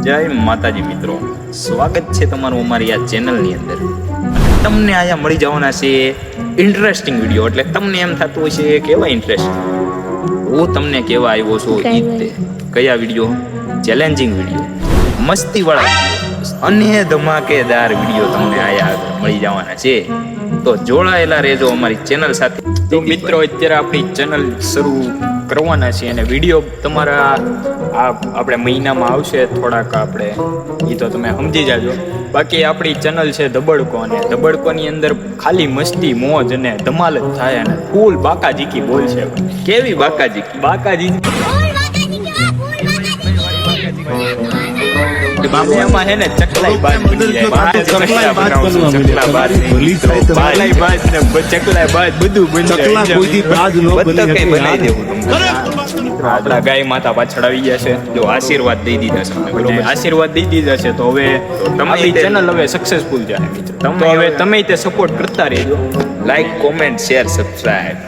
જય માતાજી મિત્રો, સ્વાગત છે તમારું અમારી આ ચેનલની અંદર. તમને અહીંયા મળી જવાના છે ઇન્ટરેસ્ટિંગ વિડીયો. એટલે તમને એમ થતું હોય છે કેવા ઇન્ટરેસ્ટિંગ, હું તમને કેવા આવ્યો છું ઈ રીતે. કયા વિડીયો? ચેલેન્જિંગ વિડીયો, મસ્તીવાળા વિડીયો અને ધમાકેદાર વિડીયો તમને અહીંયા મળી જવાના છે. તો જોડાયેલા રહેજો અમારી ચેનલ સાથે. તો મિત્રો, અત્યારે આપણી ચેનલ શરૂ કરવાના છે અને વિડીયો તમારા આપણે મહિનામાં આવશે થોડાક, આપણે એ તો તમે સમજી જાજો. બાકી આપણી ચેનલ છે ધબડકો, અને ધબડકોની અંદર ખાલી મસ્તી, મોજ અને ધમાલ જ થાય અને ફૂલ બાકાજીકી બોલ છે. કેવી બાકાજીકી? બાકાજીકી એમાં હે ને ચકલાઈ બાજ બની જાય, ચકલાઈ બાજ ને ચકલાઈ બાજ બધું બની જાય. બનાવી દેવું. આપણા ગાય માતા પાછળ આવી ગયા છે. જો આશીર્વાદ દઈ દીધા છે, બરોબર? આશીર્વાદ દઈ દીધા છે તો હવે તમારી ચેનલ હવે સક્સેસફુલ જાય મિત્રો. તો હવે તમે તે સપોર્ટ કરતા રહેજો. Like, comment, share, subscribe.